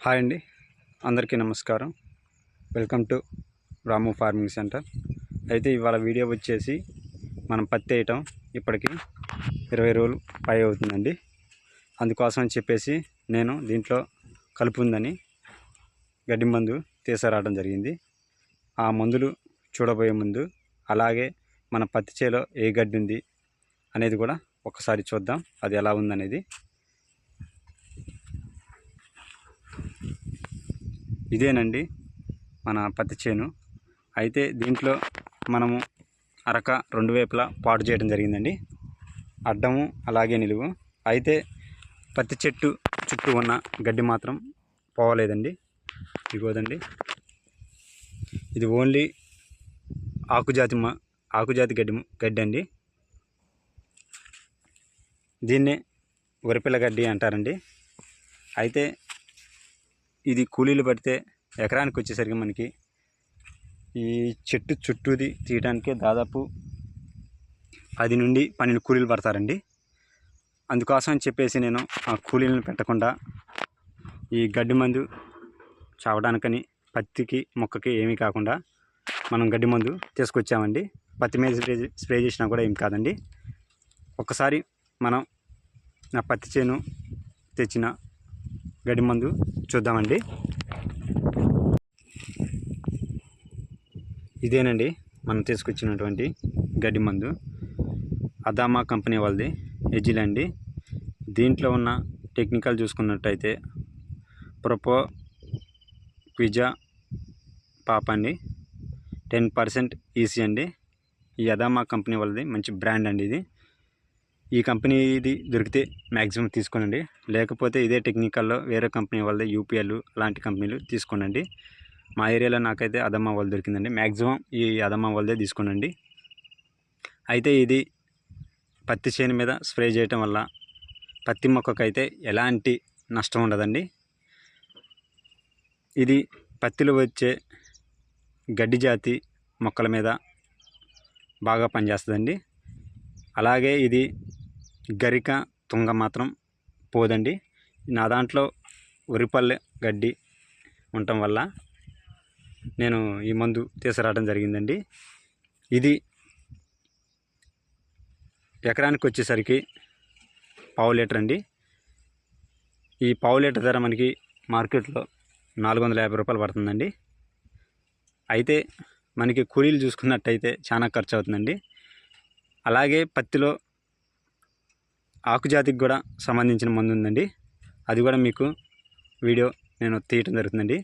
Hi అండి, అందరికీ నమస్కారం. Welcome to Ramu farming centre. అయితే ఇవాళ వీడియో వచ్చేసి మనం పత్తి వేయటం ఇప్పటికి 20 రోజులు పై అవుతుందండి. అందుకోసం అని చెప్పేసి నేను దీంట్లో కలుపు ఉందని గడ్డి మందు తీసుకురావడం జరిగింది. ఆ మందులు చూడబోయే ముందు అలాగే మన పత్తి చేలో ఏ గడ్డి ఉంది అనేది కూడా ఒకసారి చూద్దాం, అది ఎలా ఉందనేది. ఇదేనండి మన పత్తి చేను. అయితే దీంట్లో మనము అరక రెండు వైపులా పాటు చేయడం జరిగిందండి, అడ్డము అలాగే నిలువు. అయితే పత్తి చెట్టు చుట్టూ ఉన్న గడ్డి మాత్రం పోవలేదండి. ఇగోదండి, ఇది ఓన్లీ ఆకుజాతి గడ్డి అండి. దీన్నే వరిపిల్ల గడ్డి అంటారండి. అయితే ఇది కూలీలు పడితే ఎకరానికి వచ్చేసరికి మనకి ఈ చెట్టు చుట్టూది తీయడానికి దాదాపు 10 నుండి 12 కూలీలు పడతారండి. అందుకోసం అని చెప్పేసి నేను ఆ కూలీలను పెట్టకుండా ఈ గడ్డి మందు చావడానికని పత్తికి మొక్కకి ఏమీ కాకుండా మనం గడ్డి మందు తీసుకొచ్చామండి. పత్తి మీద స్ప్రే చేసినా కూడా ఏం కాదండి. ఒక్కసారి మనం నా పత్తి చేను తెచ్చిన గడ్డి మందు చూద్దామండి. ఇదేనండి మనం తీసుకొచ్చినటువంటి గడ్డి మందు, అదామా కంపెనీ వాళ్ళది, ఎజిల్ అండి. దీంట్లో ఉన్న టెక్నికల్ చూసుకున్నట్టయితే ప్రొపో క్విజా పాప్ అండి, 10% ఈసీ అండి. ఈ అదామా కంపెనీ వాళ్ళది మంచి బ్రాండ్ అండి. ఈ కంపెనీది దొరికితే మ్యాక్సిమం తీసుకోనండి, లేకపోతే ఇదే టెక్నికల్లో వేరే కంపెనీ వాళ్ళది యూపీఎల్ అలాంటి కంపెనీలు తీసుకోనండి. మా ఏరియాలో నాకైతే అదమ్మ వాళ్ళు దొరికిందండి. మ్యాక్సిమం ఈ అదమ్మ వాళ్ళదే తీసుకోనండి. అయితే ఇది పత్తి చేను మీద స్ప్రే చేయటం వల్ల పత్తి మొక్కకైతే ఎలాంటి నష్టం ఉండదండి. ఇది పత్తిలో వచ్చే గడ్డి జాతి మొక్కల మీద బాగా పనిచేస్తుందండి. అలాగే ఇది గరిక తుంగ మాత్రం పోదండి. నా దాంట్లో వరిపల్లె గడ్డి ఉండటం వల్ల నేను ఈ మందు తీసుకురావడం జరిగిందండి. ఇది ఎకరానికి వచ్చేసరికి 1/2 లీటర్ అండి. ఈ 1/2 లీటర్ ధర మనకి మార్కెట్లో 450 రూపాయలు పడుతుందండి. అయితే మనకి కూలీలు చూసుకున్నట్టయితే చాలా ఖర్చు అవుతుందండి. అలాగే పత్తిలో ఆకుజాతికి కూడా సంబంధించిన మందు ఉందండి, అది కూడా మీకు వీడియో నేను తీయటం జరుగుతుందండి.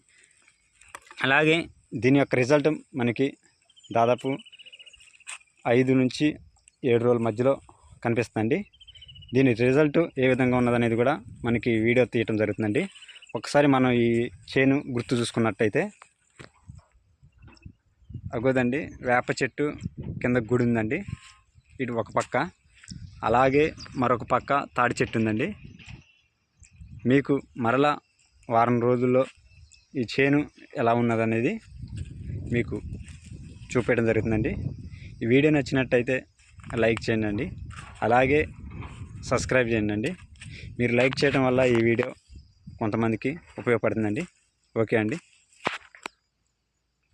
అలాగే దీని యొక్క రిజల్ట్ మనకి దాదాపు 5 నుంచి 7 రోజుల మధ్యలో కనిపిస్తుందండి. దీని రిజల్ట్ ఏ విధంగా ఉన్నదనేది కూడా మనకి వీడియో తీయటం జరుగుతుందండి. ఒకసారి మనం ఈ చేను గుర్తు చూసుకున్నట్టయితే అగోదండి, వేప చెట్టు కింద గుడి ఉందండి ఇటు ఒక పక్క, అలాగే మరొక పక్క తాడి చెట్టు ఉందండి. మీకు మరలా వారం రోజుల్లో ఈ చేను ఎలా ఉన్నదనేది మీకు చూపించడం జరుగుతుందండి. ఈ వీడియో నచ్చినట్టయితే లైక్ చేయండి, అలాగే సబ్స్క్రైబ్ చేయండి. మీరు లైక్ చేయడం వల్ల ఈ వీడియో కొంతమందికి ఉపయోగపడుతుందండి. ఓకే అండి.